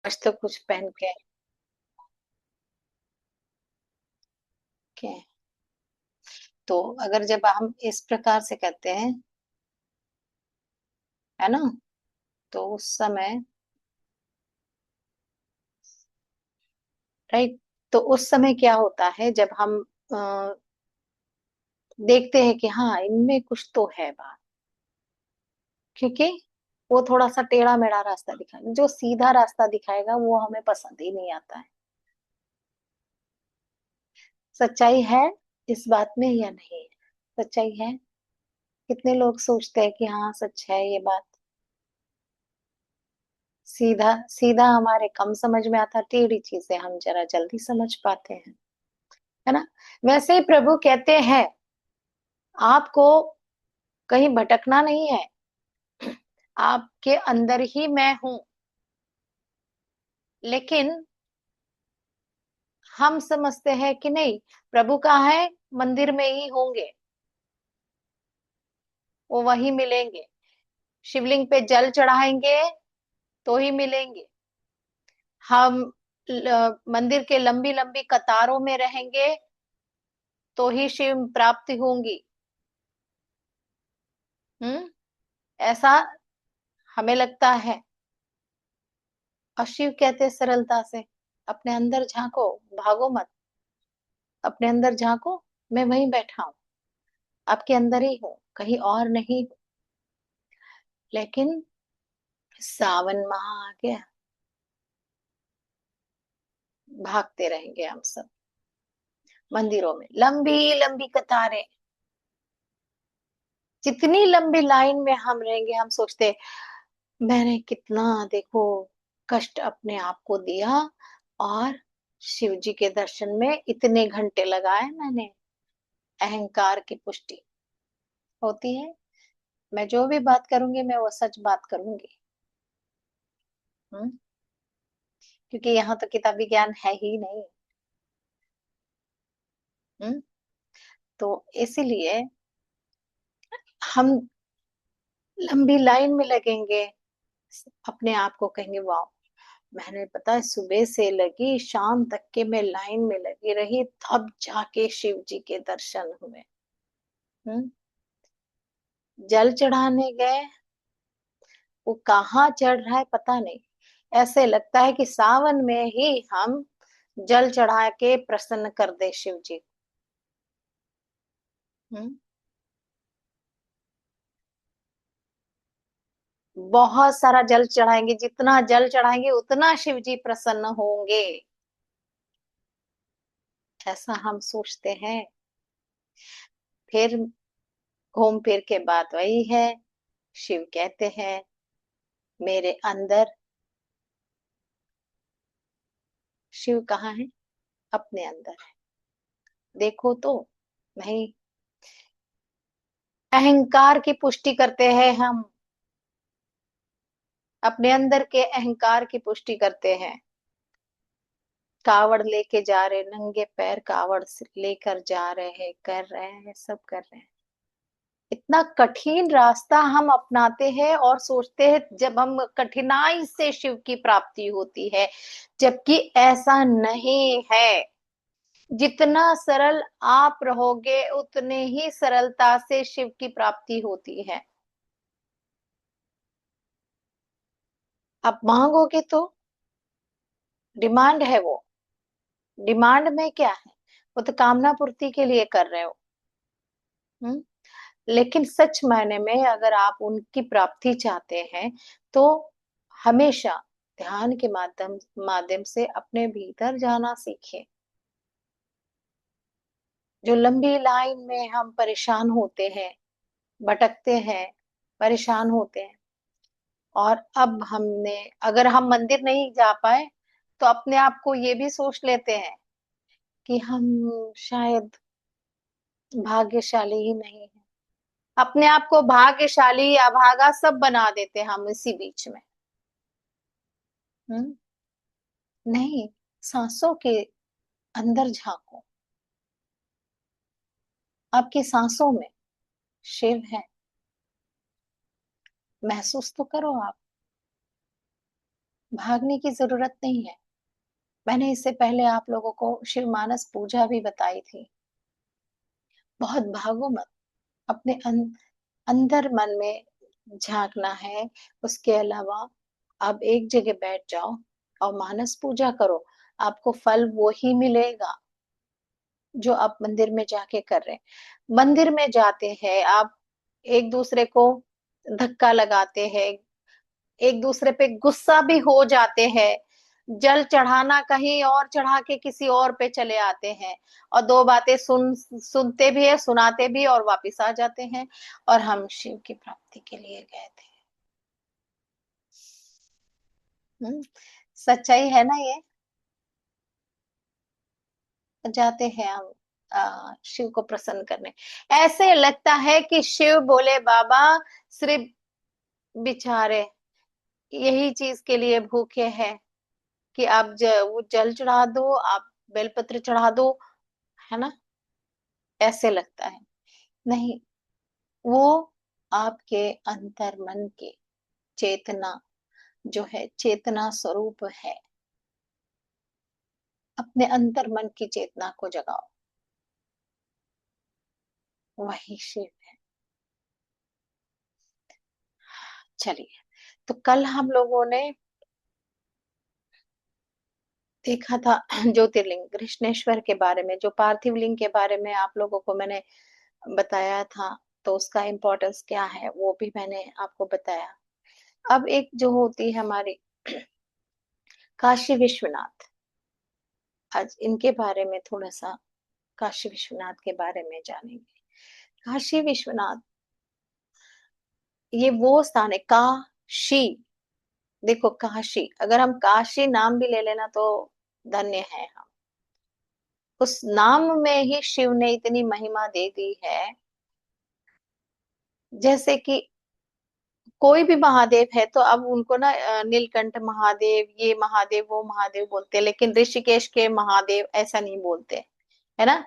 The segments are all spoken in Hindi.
आज तो कुछ पहन के, तो अगर जब हम इस प्रकार से करते हैं, है ना, तो उस समय, राइट, तो उस समय क्या होता है जब हम अ, देखते हैं कि हाँ इनमें कुछ तो है बात, क्योंकि वो थोड़ा सा टेढ़ा मेढ़ा रास्ता दिखाएगा, जो सीधा रास्ता दिखाएगा वो हमें पसंद ही नहीं आता है। सच्चाई है इस बात में या नहीं है? सच्चाई है। कितने लोग सोचते हैं कि हाँ सच है ये बात। सीधा सीधा हमारे कम समझ में आता, टेढ़ी चीजें हम जरा जल्दी समझ पाते हैं, है ना। वैसे ही प्रभु कहते हैं आपको कहीं भटकना नहीं है, आपके अंदर ही मैं हूं। लेकिन हम समझते हैं कि नहीं, प्रभु कहाँ है, मंदिर में ही होंगे, वो वही मिलेंगे, शिवलिंग पे जल चढ़ाएंगे तो ही मिलेंगे, हम मंदिर के लंबी लंबी कतारों में रहेंगे तो ही शिव प्राप्ति होंगी। हम्म, ऐसा हमें लगता है। और शिव कहते हैं सरलता से, अपने अंदर झांको, भागो मत, अपने अंदर झांको, मैं वहीं बैठा हूं, आपके अंदर ही हूं, कहीं और नहीं हूं। लेकिन सावन माह आ गया, भागते रहेंगे हम सब मंदिरों में, लंबी लंबी कतारें, जितनी लंबी लाइन में हम रहेंगे, हम सोचते मैंने कितना, देखो, कष्ट अपने आप को दिया, और शिव जी के दर्शन में इतने घंटे लगाए मैंने। अहंकार की पुष्टि होती है, मैं जो भी बात करूंगी मैं वो सच बात करूंगी। हम्म, क्योंकि यहाँ तो किताबी ज्ञान है ही नहीं। हम्म, तो इसीलिए हम लंबी लाइन में लगेंगे, अपने आप को कहेंगे वाह, मैंने पता है सुबह से लगी शाम तक के मैं लाइन में लगी रही, तब जाके शिव जी के दर्शन हुए। हम्म, जल चढ़ाने गए, वो कहाँ चढ़ रहा है पता नहीं, ऐसे लगता है कि सावन में ही हम जल चढ़ा के प्रसन्न कर दे शिव जी। हम्म, बहुत सारा जल चढ़ाएंगे, जितना जल चढ़ाएंगे उतना शिव जी प्रसन्न होंगे, ऐसा हम सोचते हैं। फिर घूम फिर के बात वही है, शिव कहते हैं मेरे अंदर, शिव कहाँ है, अपने अंदर है, देखो तो। नहीं, अहंकार की पुष्टि करते हैं हम, अपने अंदर के अहंकार की पुष्टि करते हैं। कावड़ लेके जा रहे, नंगे पैर कावड़ लेकर जा रहे हैं, कर रहे हैं, सब कर रहे हैं, इतना कठिन रास्ता हम अपनाते हैं और सोचते हैं जब हम कठिनाई से शिव की प्राप्ति होती है, जबकि ऐसा नहीं है। जितना सरल आप रहोगे उतने ही सरलता से शिव की प्राप्ति होती है। आप मांगोगे तो, डिमांड है वो, डिमांड में क्या है, वो तो कामना पूर्ति के लिए कर रहे हो। हम्म, लेकिन सच मायने में अगर आप उनकी प्राप्ति चाहते हैं तो हमेशा ध्यान के माध्यम माध्यम से अपने भीतर जाना सीखें। जो लंबी लाइन में हम परेशान होते हैं, भटकते हैं, परेशान होते हैं, और अब हमने, अगर हम मंदिर नहीं जा पाए तो अपने आप को ये भी सोच लेते हैं कि हम शायद भाग्यशाली ही नहीं है, अपने आप को भाग्यशाली अभागा सब बना देते हैं हम इसी बीच में। हम्म, नहीं, सांसों के अंदर झांको, आपकी सांसों में शिव है, महसूस तो करो आप। भागने की जरूरत नहीं है। मैंने इससे पहले आप लोगों को शिव मानस पूजा भी बताई थी। बहुत भागो मत, अपने अंदर मन में झांकना है। उसके अलावा आप एक जगह बैठ जाओ और मानस पूजा करो, आपको फल वो ही मिलेगा जो आप मंदिर में जाके कर रहे हैं। मंदिर में जाते हैं आप, एक दूसरे को धक्का लगाते हैं, एक दूसरे पे गुस्सा भी हो जाते हैं, जल चढ़ाना कहीं और चढ़ा के किसी और पे चले आते हैं, और दो बातें सुनते भी है, सुनाते भी और वापिस आ जाते हैं। और हम शिव की प्राप्ति के लिए गए थे। सच्चाई है ना ये। जाते हैं हम शिव को प्रसन्न करने। ऐसे लगता है कि शिव बोले बाबा सिर्फ बेचारे यही चीज के लिए भूखे हैं कि आप वो जल चढ़ा दो, आप बेलपत्र चढ़ा दो, है ना। ऐसे लगता है। नहीं, वो आपके अंतर मन के चेतना जो है, चेतना स्वरूप है। अपने अंतर मन की चेतना को जगाओ, वही शिव है। चलिए, तो कल हम लोगों ने देखा था ज्योतिर्लिंग कृष्णेश्वर के बारे में, जो पार्थिव लिंग के बारे में आप लोगों को मैंने बताया था। तो उसका इम्पोर्टेंस क्या है वो भी मैंने आपको बताया। अब एक जो होती है हमारी काशी विश्वनाथ, आज इनके बारे में थोड़ा सा काशी विश्वनाथ के बारे में जानेंगे। काशी विश्वनाथ ये वो स्थान है, काशी। देखो काशी, अगर हम काशी नाम भी ले लेना तो धन्य है हम। उस नाम में ही शिव ने इतनी महिमा दे दी है। जैसे कि कोई भी महादेव है तो अब उनको ना नीलकंठ महादेव, ये महादेव वो महादेव बोलते हैं, लेकिन ऋषिकेश के महादेव ऐसा नहीं बोलते, है ना।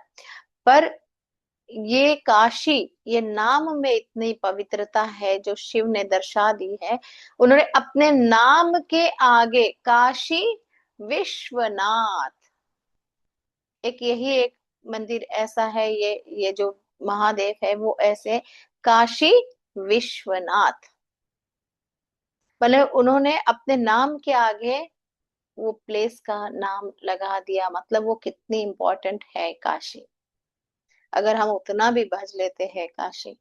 पर ये काशी, ये नाम में इतनी पवित्रता है जो शिव ने दर्शा दी है। उन्होंने अपने नाम के आगे काशी विश्वनाथ, एक यही एक मंदिर ऐसा है, ये जो महादेव है वो ऐसे काशी विश्वनाथ, मतलब उन्होंने अपने नाम के आगे वो प्लेस का नाम लगा दिया। मतलब वो कितनी इम्पोर्टेंट है काशी। अगर हम उतना भी भज लेते हैं काशी,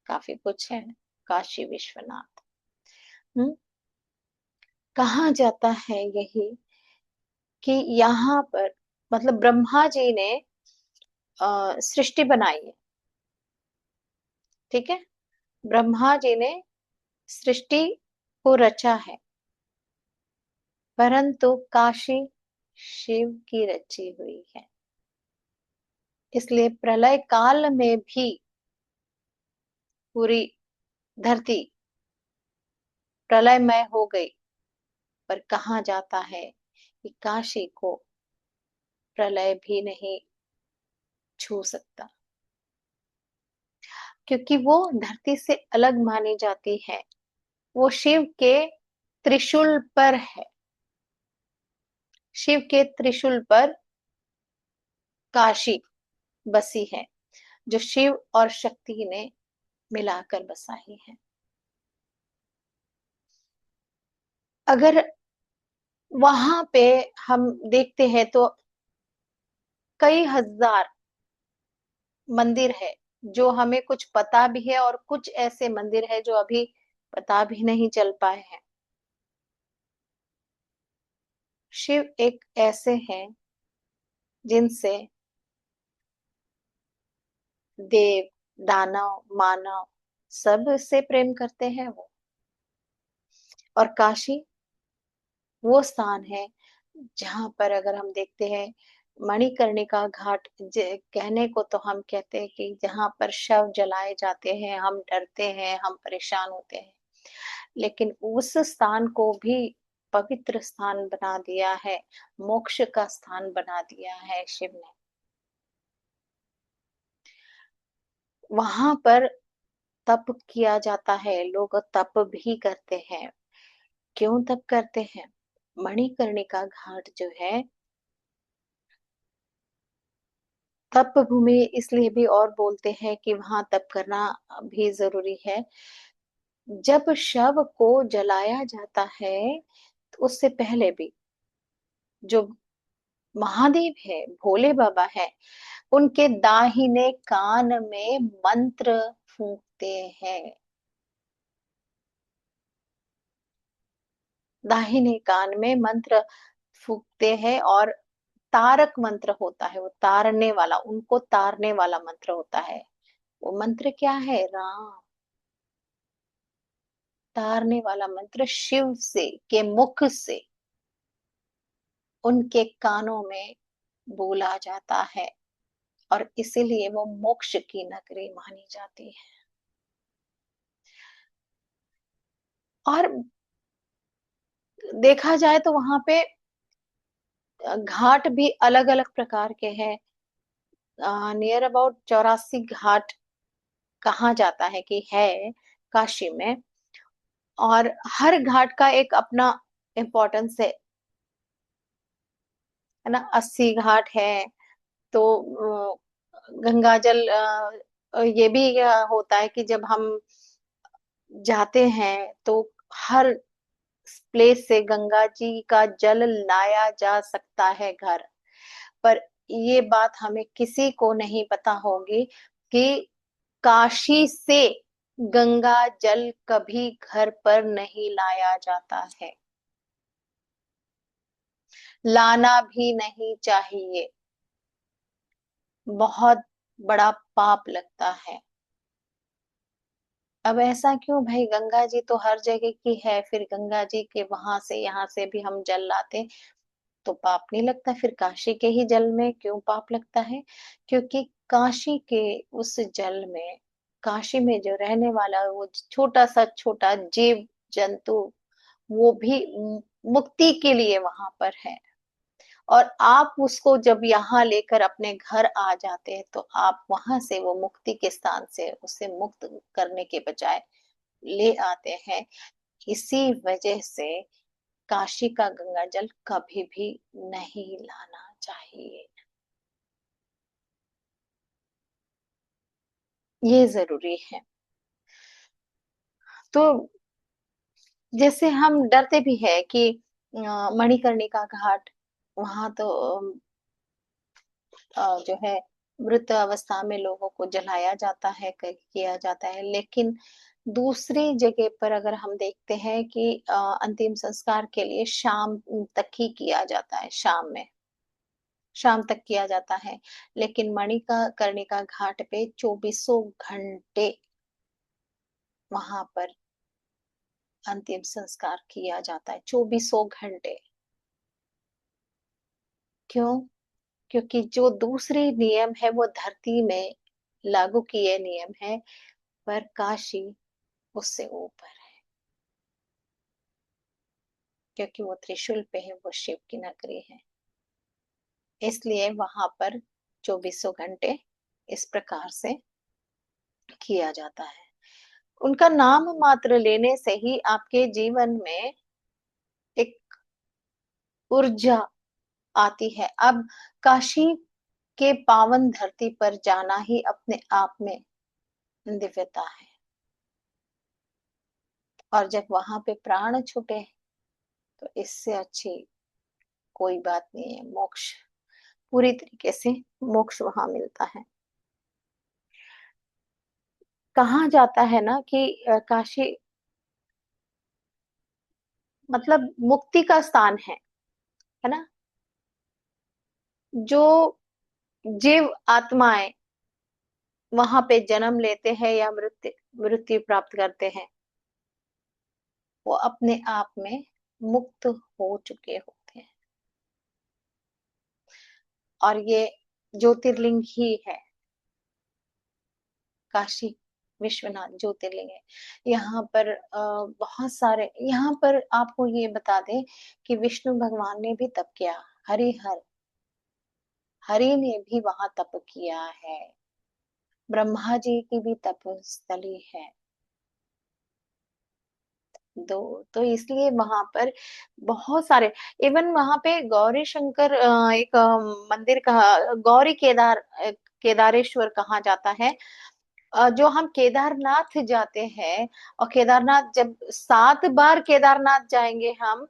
काफी कुछ है काशी विश्वनाथ। हम्म कहा जाता है यही कि यहाँ पर, मतलब ब्रह्मा जी ने सृष्टि बनाई है, ठीक है। ब्रह्मा जी ने सृष्टि को रचा है, परंतु काशी शिव की रची हुई है। इसलिए प्रलय काल में भी पूरी धरती प्रलयमय हो गई, पर कहा जाता है कि काशी को प्रलय भी नहीं छू सकता, क्योंकि वो धरती से अलग मानी जाती है। वो शिव के त्रिशूल पर है, शिव के त्रिशूल पर काशी बसी है, जो शिव और शक्ति ने मिलाकर बसाई है। अगर वहां पे हम देखते हैं तो कई हजार मंदिर है, जो हमें कुछ पता भी है और कुछ ऐसे मंदिर है जो अभी पता भी नहीं चल पाए हैं। शिव एक ऐसे हैं जिनसे देव, दानव, मानव सब से प्रेम करते हैं वो। और काशी वो स्थान है जहां पर अगर हम देखते हैं मणिकर्णिका घाट, कहने को तो हम कहते हैं कि जहां पर शव जलाए जाते हैं, हम डरते हैं, हम परेशान होते हैं, लेकिन उस स्थान को भी पवित्र स्थान बना दिया है, मोक्ष का स्थान बना दिया है शिव ने। वहां पर तप किया जाता है, लोग तप भी करते हैं। क्यों तप करते हैं? मणिकर्णिका घाट जो है तप भूमि इसलिए भी और बोलते हैं कि वहां तप करना भी जरूरी है। जब शव को जलाया जाता है तो उससे पहले भी जो महादेव है, भोले बाबा है, उनके दाहिने कान में मंत्र फूंकते हैं। दाहिने कान में मंत्र फूंकते हैं और तारक मंत्र होता है, वो तारने वाला, उनको तारने वाला मंत्र होता है। वो मंत्र क्या है? राम। तारने वाला मंत्र शिव से के मुख से उनके कानों में बोला जाता है और इसीलिए वो मोक्ष की नगरी मानी जाती है। और देखा जाए तो वहां पे घाट भी अलग अलग प्रकार के हैं। नियर अबाउट 84 घाट कहा जाता है कि है काशी में। और हर घाट का एक अपना इम्पोर्टेंस है ना। 80 घाट है तो गंगा जल ये भी होता है कि जब हम जाते हैं तो हर प्लेस से गंगा जी का जल लाया जा सकता है घर पर। ये बात हमें किसी को नहीं पता होगी कि काशी से गंगा जल कभी घर पर नहीं लाया जाता है, लाना भी नहीं चाहिए। बहुत बड़ा पाप लगता है। अब ऐसा क्यों भाई? गंगा जी तो हर जगह की है, फिर गंगा जी के वहां से यहाँ से भी हम जल लाते तो पाप नहीं लगता, फिर काशी के ही जल में क्यों पाप लगता है? क्योंकि काशी के उस जल में, काशी में जो रहने वाला वो छोटा सा छोटा जीव जंतु, वो भी मुक्ति के लिए वहां पर है। और आप उसको जब यहाँ लेकर अपने घर आ जाते हैं तो आप वहां से वो मुक्ति के स्थान से उसे मुक्त करने के बजाय ले आते हैं। इसी वजह से काशी का गंगा जल कभी भी नहीं लाना चाहिए। ये जरूरी है। तो जैसे हम डरते भी है कि मणिकर्णिका घाट, वहां तो जो है मृत अवस्था में लोगों को जलाया जाता है, किया जाता है। लेकिन दूसरी जगह पर अगर हम देखते हैं कि अंतिम संस्कार के लिए शाम तक ही किया जाता है, शाम तक किया जाता है। लेकिन मणिका कर्णिका घाट पे 24 घंटे वहां पर अंतिम संस्कार किया जाता है, 24 घंटे। क्यों? क्योंकि जो दूसरे नियम है वो धरती में लागू किए नियम है, पर काशी उससे ऊपर है। क्योंकि वो त्रिशूल पे है, वो शिव की नगरी है, इसलिए वहां पर 24 घंटे इस प्रकार से किया जाता है। उनका नाम मात्र लेने से ही आपके जीवन में एक ऊर्जा आती है। अब काशी के पावन धरती पर जाना ही अपने आप में दिव्यता है। और जब वहां पे प्राण छूटे तो इससे अच्छी कोई बात नहीं है। मोक्ष, पूरी तरीके से मोक्ष वहां मिलता है। कहा जाता है ना कि काशी मतलब मुक्ति का स्थान है ना। जो जीव आत्माएं वहां पे जन्म लेते हैं या मृत्यु मृत्यु प्राप्त करते हैं, वो अपने आप में मुक्त हो चुके होते हैं। और ये ज्योतिर्लिंग ही है, काशी विश्वनाथ ज्योतिर्लिंग है। यहाँ पर बहुत सारे, यहाँ पर आपको ये बता दें कि विष्णु भगवान ने भी तप किया। हरिहर, हरि ने भी वहां तप किया है। ब्रह्मा जी की भी तपस्थली है। दो, तो इसलिए वहां पर बहुत सारे, इवन वहां पे गौरी शंकर एक मंदिर कहा, गौरी केदार केदारेश्वर कहा जाता है। जो हम केदारनाथ जाते हैं, और केदारनाथ जब 7 बार केदारनाथ जाएंगे हम,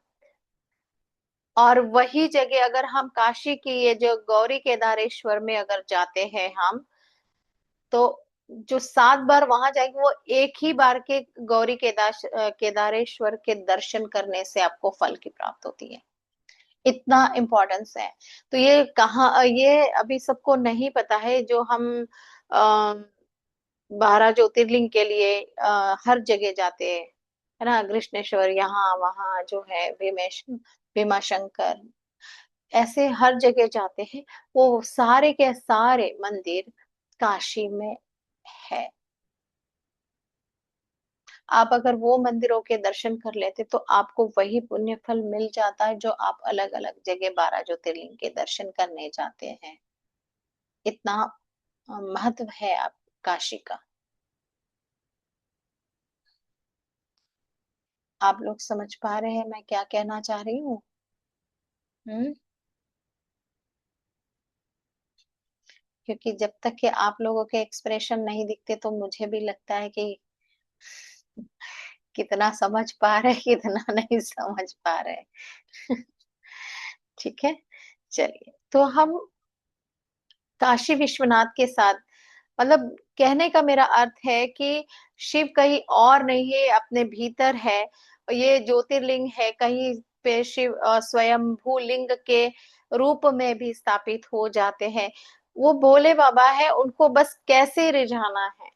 और वही जगह अगर हम काशी की ये जो गौरी केदारेश्वर में अगर जाते हैं हम, तो जो 7 बार वहां जाएंगे, वो एक ही बार के गौरी केदारेश्वर के दर्शन करने से आपको फल की प्राप्त होती है। इतना इम्पोर्टेंस है। तो ये कहाँ, ये अभी सबको नहीं पता है, जो हम 12 ज्योतिर्लिंग के लिए हर जगह जाते हैं, है ना, कृष्णेश्वर यहाँ वहाँ जो है, भीमा शंकर, ऐसे हर जगह जाते हैं। वो सारे के सारे मंदिर काशी में है। आप अगर वो मंदिरों के दर्शन कर लेते, तो आपको वही पुण्य फल मिल जाता है जो आप अलग अलग जगह 12 ज्योतिर्लिंग के दर्शन करने जाते हैं। इतना महत्व है आप काशी का। आप लोग समझ पा रहे हैं मैं क्या कहना चाह रही हूँ? हम्म। क्योंकि जब तक कि आप लोगों के एक्सप्रेशन नहीं दिखते, तो मुझे भी लगता है कि कितना समझ पा रहे कितना नहीं समझ पा रहे। ठीक है, चलिए, तो हम काशी विश्वनाथ के साथ, मतलब कहने का मेरा अर्थ है कि शिव कहीं और नहीं है, अपने भीतर है। ये ज्योतिर्लिंग है, कहीं पे शिव स्वयंभू लिंग के रूप में भी स्थापित हो जाते हैं। वो भोले बाबा है, उनको बस कैसे रिझाना है।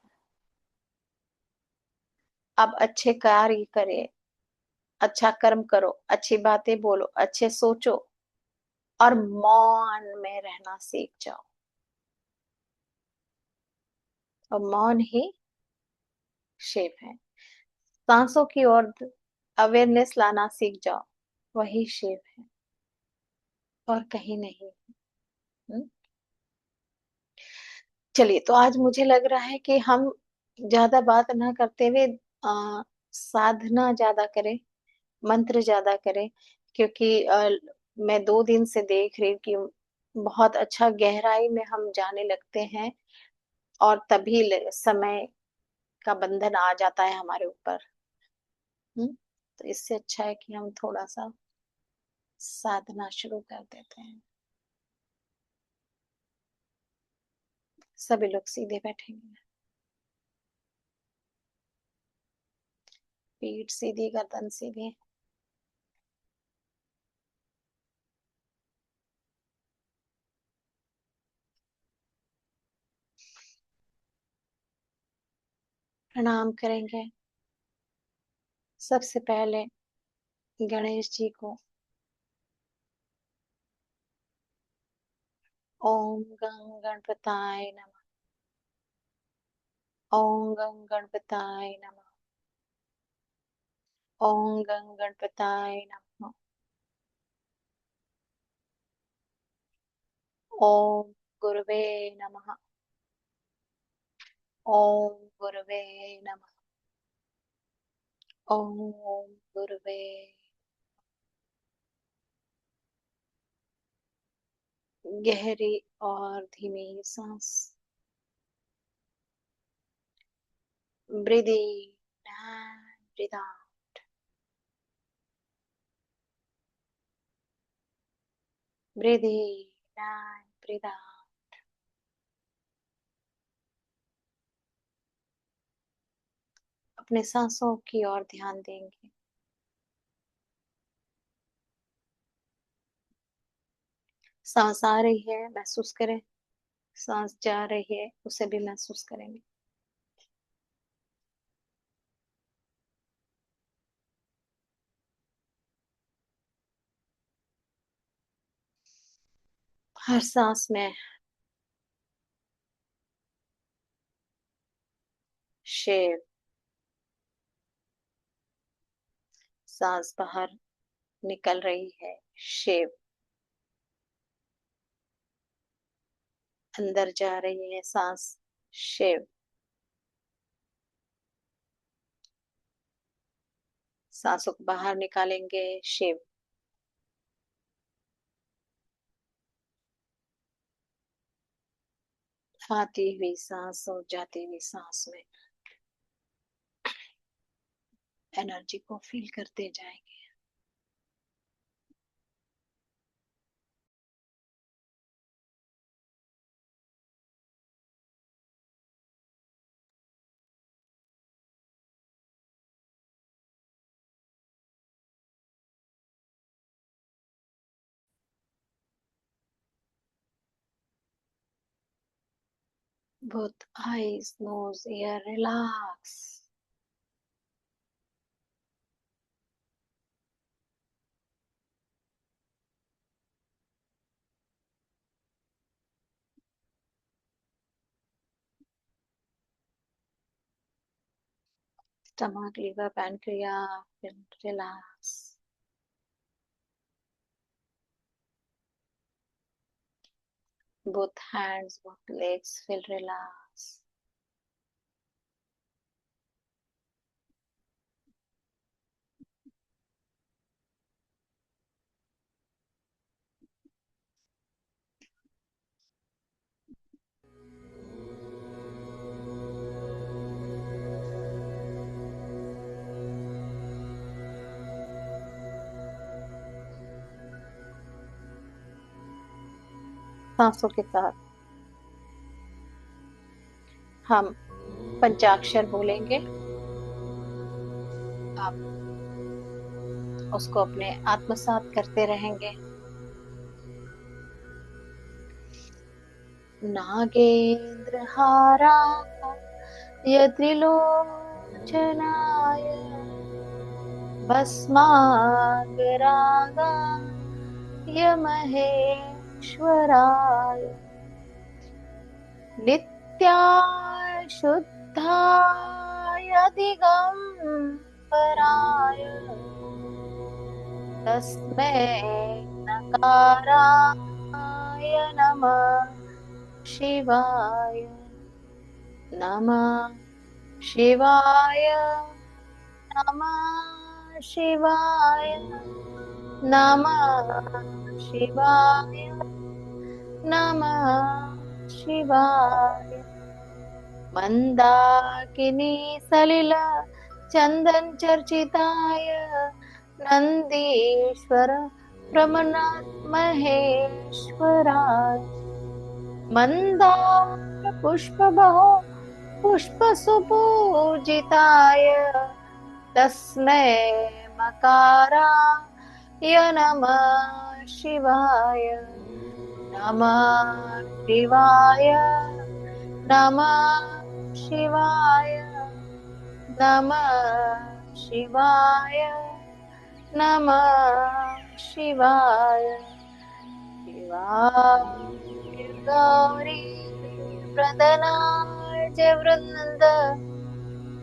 आप अच्छे कार्य करें, अच्छा कर्म करो, अच्छी बातें बोलो, अच्छे सोचो, और मौन में रहना सीख जाओ। और मौन ही शिव है। सांसों की ओर अवेयरनेस लाना सीख जाओ, वही शिव है, और कहीं नहीं। हम्म? चलिए, तो आज मुझे लग रहा है कि हम ज्यादा बात ना करते हुए साधना ज्यादा करें, मंत्र ज्यादा करें। क्योंकि मैं 2 दिन से देख रही हूँ कि बहुत अच्छा गहराई में हम जाने लगते हैं, और तभी समय का बंधन आ जाता है हमारे ऊपर। तो इससे अच्छा है कि हम थोड़ा सा साधना शुरू कर देते हैं। सभी लोग सीधे बैठेंगे, पीठ सीधी, गर्दन सीधी। प्रणाम करेंगे सबसे पहले गणेश जी को। ओम गं गणपताय नमः। ओम गं गणपताय नमः। ओम गं गणपताय नमः। ओम गुरुवे नमः। ओम गुरुवे नमः। ओम गुरुवे। गहरी और धीमी सांस। Breathe in and breathe out. Breathe in and breathe out. अपने सांसों की ओर ध्यान देंगे। सांस आ रही है, महसूस करें। सांस जा रही है, उसे भी महसूस करेंगे। हर सांस में शिव। सांस बाहर निकल रही है, शिव। अंदर जा रही है सांस, शिव। सांसों को बाहर निकालेंगे। शिव। आती हुई सांस और जाती हुई सांस में एनर्जी को फील करते जाएंगे। both eyes, nose, ear relax. Stomach, liver, pancreas will relax. Both hands, both legs will relax. सांसों के साथ हम पंचाक्षर बोलेंगे। आप उसको अपने आत्मसात करते रहेंगे। नागेंद्र हाराय त्रिलोचनाय भस्मांगरागाय महेश्वराय नित्याय शुद्धाय दिगंबराय तस्मै नकाराय नमः शिवाय। नमः शिवाय। नमः शिवाय। नमः शिवाय। नमः शिवाय। मंदाकिनी सलिल चंदन चर्चिताय नंदीश्वर प्रमनाथ महेश्वराय मंदार पुष्प बहु पुष्प सुपूजिताय तस्मै मकाराय नमः शिवाय। नमः शिवाय। नमः शिवाय। नमः शिवाय। नमः शिवाय। शिवाय गौरी प्रदनाय वृंद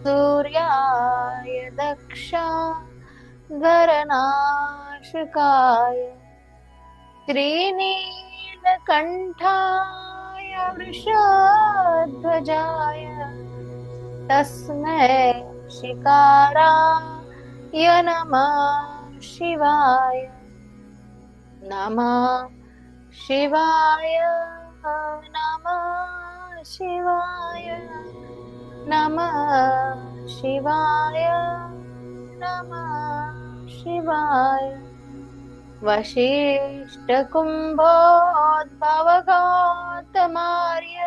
सूर्याय दक्षा गरनाशकाय श्रीनीलकंठाय वृषध्वजाय तस्मै शिकाराय नमः शिवाय। नमः शिवाय। नमः शिवाय। नमः शिवाय। नमः शिवाय। वशिष्ठकुम्भोद्भव गौतमार्य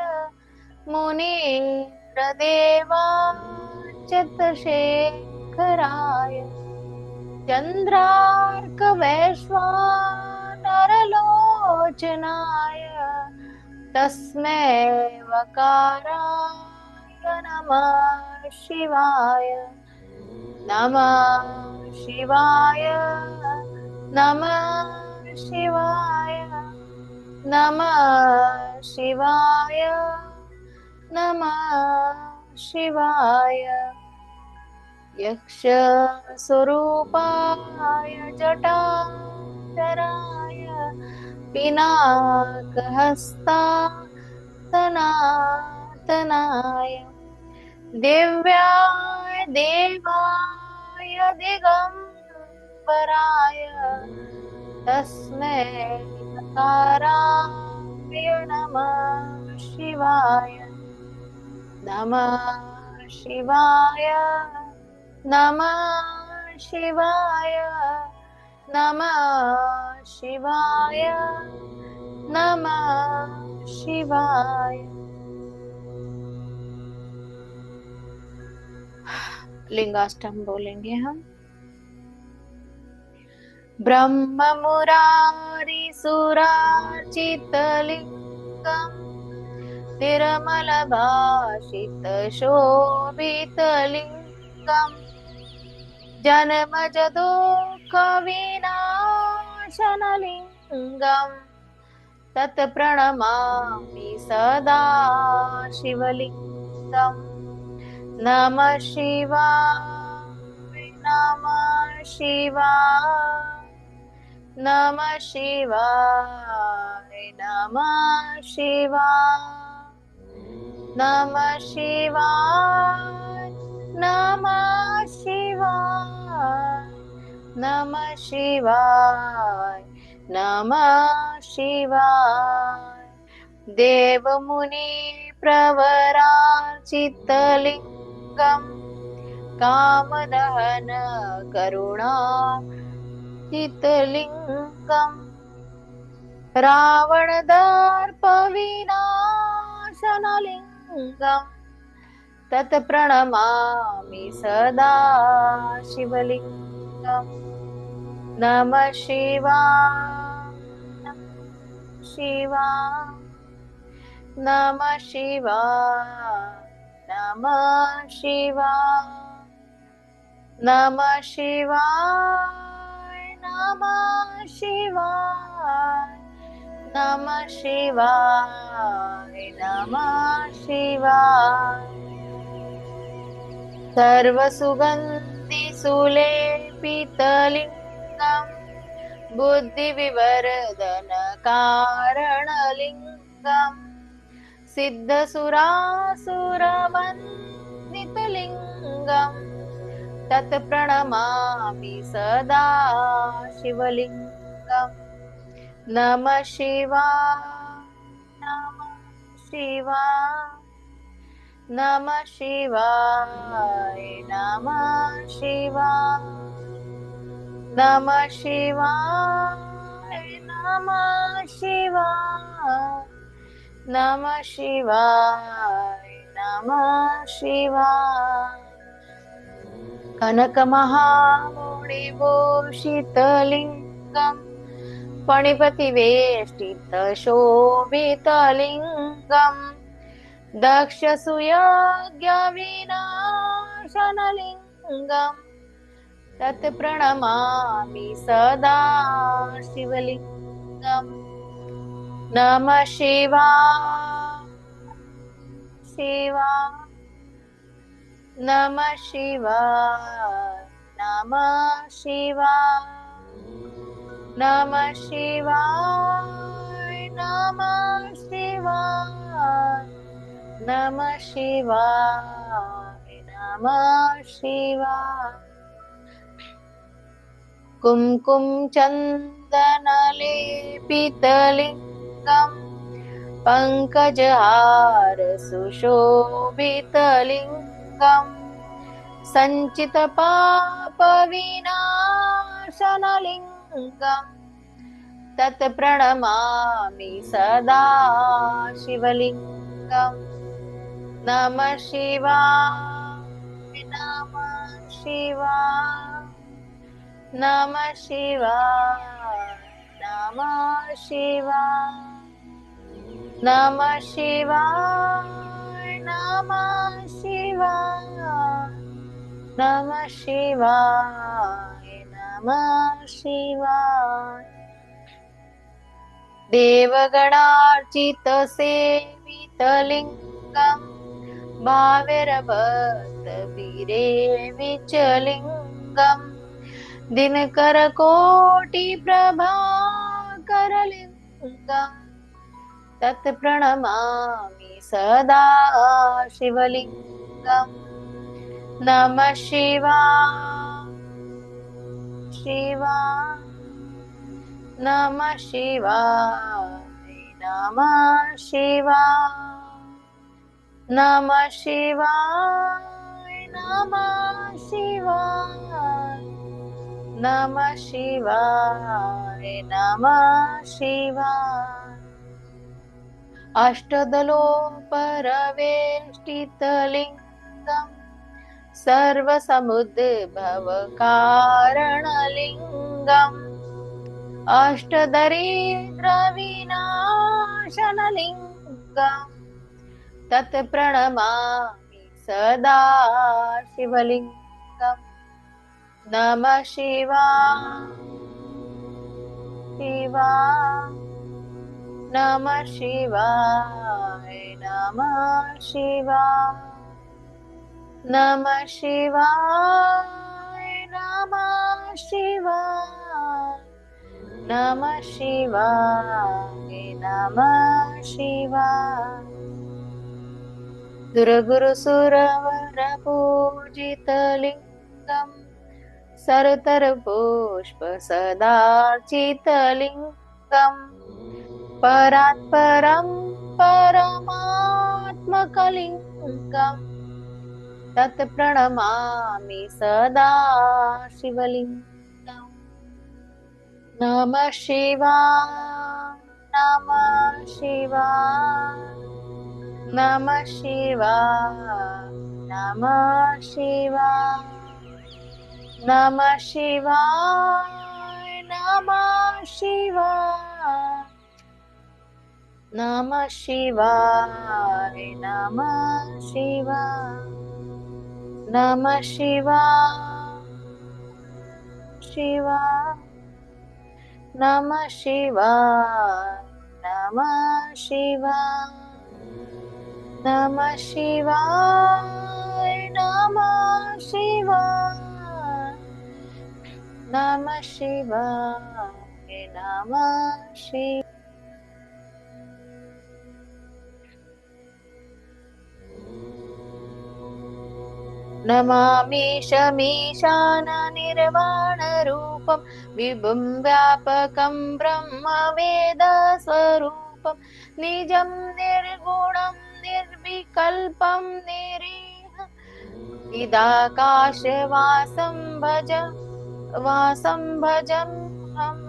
मुनीन्द्रदेवाच्युतशेखराय चन्द्रार्कवैश्वानरलोचनाय तस्मै वकाराय नमः शिवाय। नमः शिवाय। नमः शिवाय। नमः शिवाय। नमः शिवाय। यक्षस्वरूपाय जटाधराय पिनाकहस्ताय दिव्याय देवाय दिगंबराय दिगंबराय तस्मै नकाराय नमः शिवाय। नमः शिवाय, नमः शिवाय, नमः शिवाय, नमः शिवाय। लिंगाष्टम बोलेंगे हम। ब्रह्म मुरारी सुरार्चितलिंगम निर्मल भाषित शोभितलिंगम जन्मज दुःख विनाशनलिंगम तत्प्रणमामि सदा शिवलिंगम। नमः शिवाय, नमः शिवाय, नमः शिवाय, नमः शिवाय, नमः शिवाय, नमः शिवाय, नमः शिवाय, नमः शिवाय। देव मुनि प्रवरार्चितलिंगम कामदहन करुणार्चितलिंगम रावण दर्प विनाशनलिंगम तत्प्रणमामि सदा शिवलिंगम। नमः शिवाय, नमः शिवाय, नमः शिवाय, नमः शिवाय, नमः शिवाय, नमः शिवाय, नमः शिवाय, नमः शिवाय। सर्वसुगन्धि सुलेपितलिंगम बुद्धिविवर्धन कारणलिंगम सिद्धसुरासुरवन्दितलिंगम तत्प्रणमामि सदा शिवलिंगम। नमः शिवाय, नमः शिवाय, नमः शिवाय, नमः शिवाय, नमः शिवाय, नमः शिवाय, नमः शिवाय, नमः शिवाय। कनकमहामौलिभूषितलिंगम फणिपतिवेष्टितशोभितलिंगम दक्षसूयज्ञविनाशनलिंगम तत्प्रणमामि सदा शिवलिंगम। नमः शिवाय, शिवाय, नमः शिवाय, नमः शिवाय, नमः शिवाय, नमः शिवाय, नमः शिवाय, नमः शिवाय। कुमकुम चंदन लेपितलिंगम पंकजहार सुशोभितलिंगम संचित पाप विनाशनलिंगम तत्प्रणमामि सदा शिवलिंगम। नमः शिवाय, नमः शिवाय, नमः शिवाय, नमः शिवाय, नमः शिवाय, नमः शिवाय, नमः शिवाय, नमः शिवाय। देवगणार्चित सेवितलिंगम भावेरभक्त वीरे विचलिंगम दिनकर कोटि प्रभाकरलिंगम तत्प्रणमामि सदा शिवलिंगम। नमः शिवाय, शिवाय, नमः शिवाय, नमः शिवाय, नमः शिवाय, नमः शिवाय, नमः शिवाय, नमः शिवाय। अष्टदलोपरवेष्टितलिङ्गम् सर्वसमुद्भवकारणलिङ्गम्, अष्टदरिद्रविनाशनलिङ्गम्, तत् प्रणमामि सदा शिवलिङ्गम्। नमः शिवाय, शिवाय, नमः शिवाय, नमः शिवाय, नमः शिवाय, नमः शिवाय, नमः शिवाय, नमः शिवाय। दुर्गुरुसुरवरपूजितलिङ्गम् सरतरपुष्प सदार्चितलिङ्गम्, परात्परं परमात्मकलिङ्गम्, तत् प्रणमामि सदा शिवलिङ्गम्। नमः शिवाय, नमः शिवाय, नमः शिवाय, नमः शिवाय, नमः शिवाय, नमः शिवाय, नमः शिवाय, नमः शिवाय, नमः शिवाय, शिवाय, नमः शिवाय, नमः शिवाय, नमः शिवाय, नमः शिवाय, नमः शिवाय, नमः शिवाय। नमामि शमीशाननिर्वाणरूपं विभुं व्यापकं ब्रह्मवेदस्वरूपं निजं निर्गुणं निर्विकल्पं निरीह चिदाकाशवासं भजन्हम्।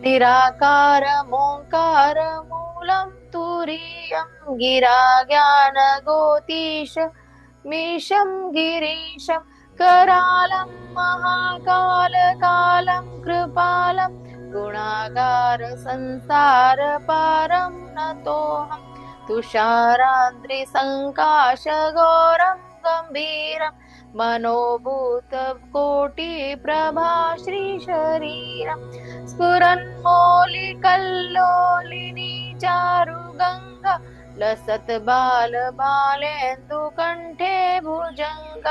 निराकारमोङ्कारमूलं तुरीयं गिरा ज्ञानगोतीश मीशं गिरीशं करालं महाकालकालं कृपालं गुणागार संसारपारं नतोऽहं तुषाराद्रिसङ्काशघोरं गम्भीरं मनोभूतकोटिप्रभा श्रीशरीरं स्फुरन्मौलिकल्लोलिनी चारुगङ्गा लसत् बालेन्दुकण्ठे भुजङ्ग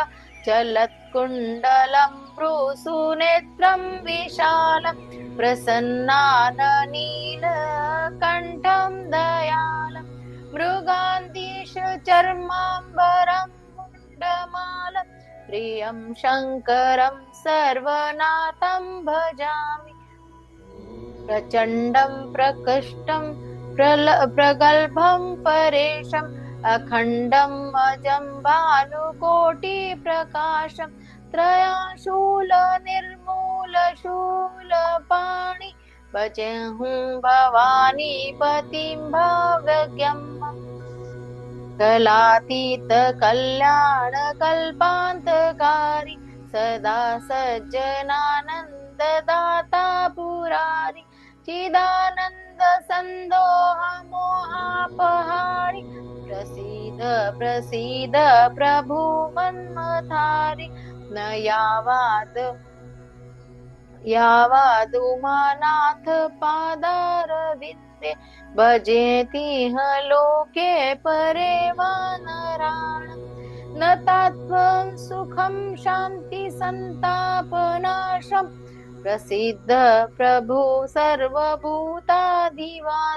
चलत्कुण्डलं भ्रूसुनेत्रं विशालं प्रसन्नाननीलकण्ठं दयालं मृगान्धीश चर्माम्बरं मुण्डमालं प्रियं शङ्करं सर्वनाथं भजामि। प्रचण्डं प्रकृष्टं प्रगल्भं परेशम् अखण्डम् अजं भानुकोटिप्रकाशं त्रयाशूल निर्मूल शूलपाणि भजेऽहं भवानी पतिं भाव्यज्ञम्। कलातीत कल्याण कल्पान्तकारी सदा सज्जनानन्ददाता पुरारी चिदानन्द सन्दोह मोहापहारि प्रसीद प्रसीद प्रभु मन्मथारि न यावादुमानाथ पादारविन्दे भजेतिह लोके परे वा नराणाम् न तात्त्वं सुखं शान्ति सन्तापनाशम् प्रसिद्ध प्रभु सर्वभूताधिवास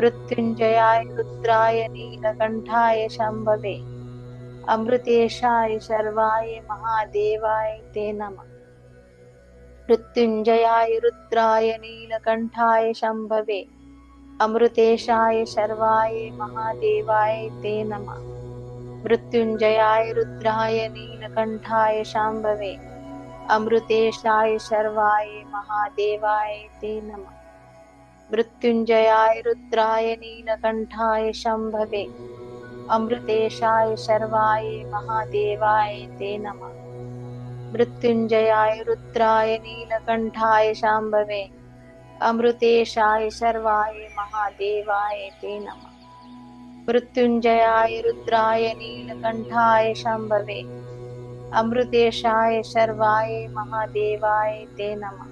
मृत्युंजयाय रुद्राय नीलकंठाय शंभवे अमृतेशाय शर्वाय महादेवाय ते नमः। मृत्युंजयाय रुद्राय नीलकंठाय शंभवे अमृतेशाय शर्वाय महादेवाय ते नमः। मृत्युंजयाय रुद्राय नीलकंठाय शांभवे अमृतेशाय शर्वाय महादेवाय ते नमः। मृत्युंजयाय रुद्राय नीलकंठाय शंभवे अमृतेशाय शर्वाय महादेवाय ते नमः। मृत्युंजयाय रुद्राय नीलकंठाय शांभवे अमृतेशाय शर्वाय महादेवाय ते नमः। मृत्युंजयाय रुद्राय नीलकंठाय शंभवे अमृतेशाय शर्वाय महादेवाय ते नमः।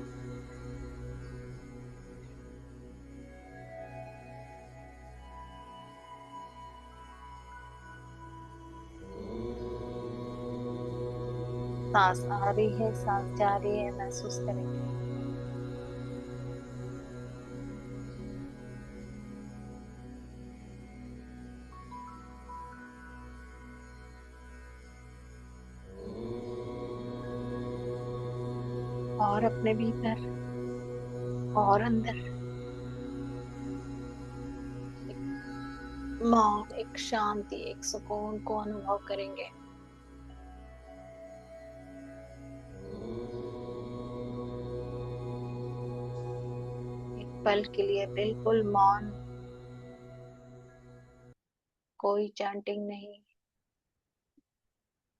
सांस आ रही है, सांस जा रही है, महसूस करेंगे। और अपने भीतर और अंदर एक मौन, एक शांति, एक सुकून को अनुभव करेंगे। एक पल के लिए बिल्कुल मौन, कोई चैंटिंग नहीं,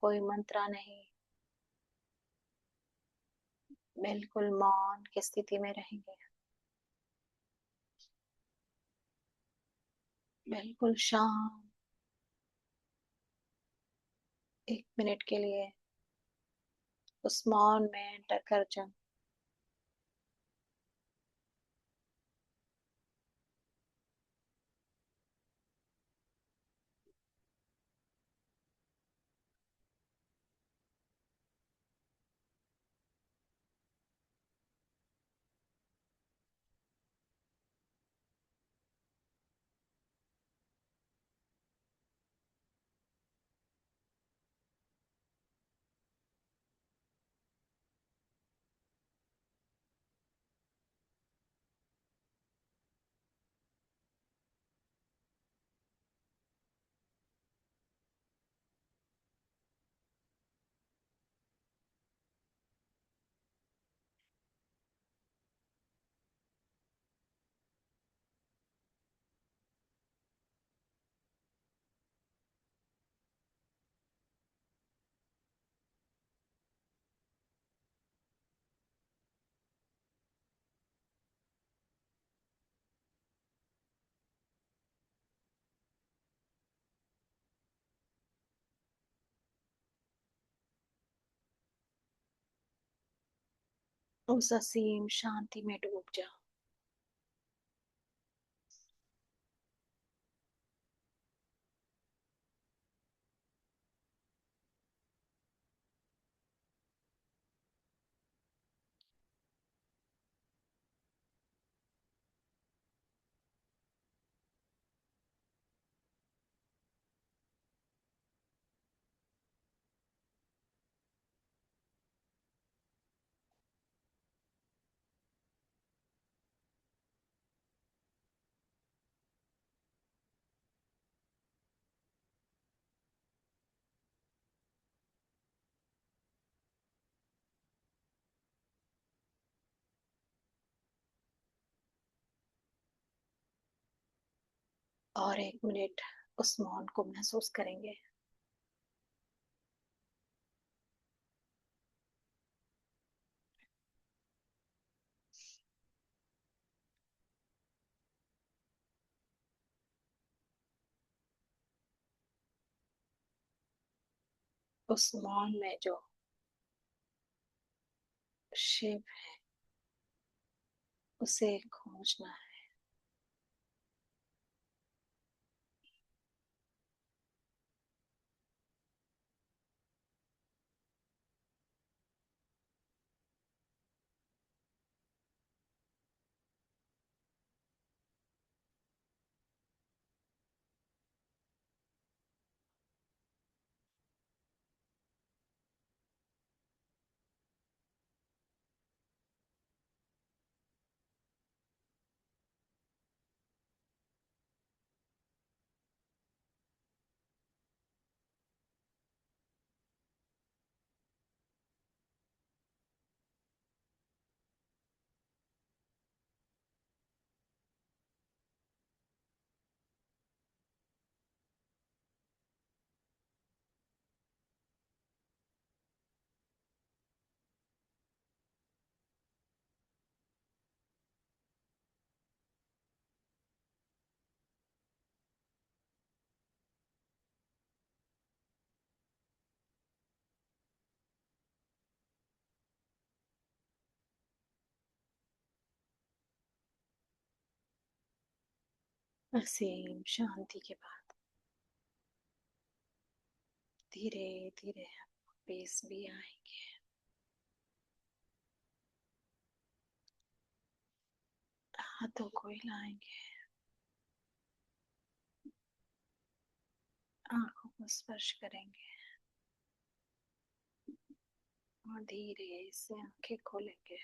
कोई मंत्रा नहीं, बिल्कुल मौन की स्थिति में रहेंगे। बिल्कुल शांत। 1 मिनट के लिए उस मौन में एंटर कर जाओ। उस असीम शांति में डूब जाओ। और 1 मिनट उस मौन को महसूस करेंगे। उस मौन में जो शिव है उसे खोजना है। असीम शांति के बाद धीरे धीरे पेस भी आएंगे। हाथों को हिलाएंगे, आंखों को स्पर्श करेंगे और धीरे से आंखें खोलेंगे।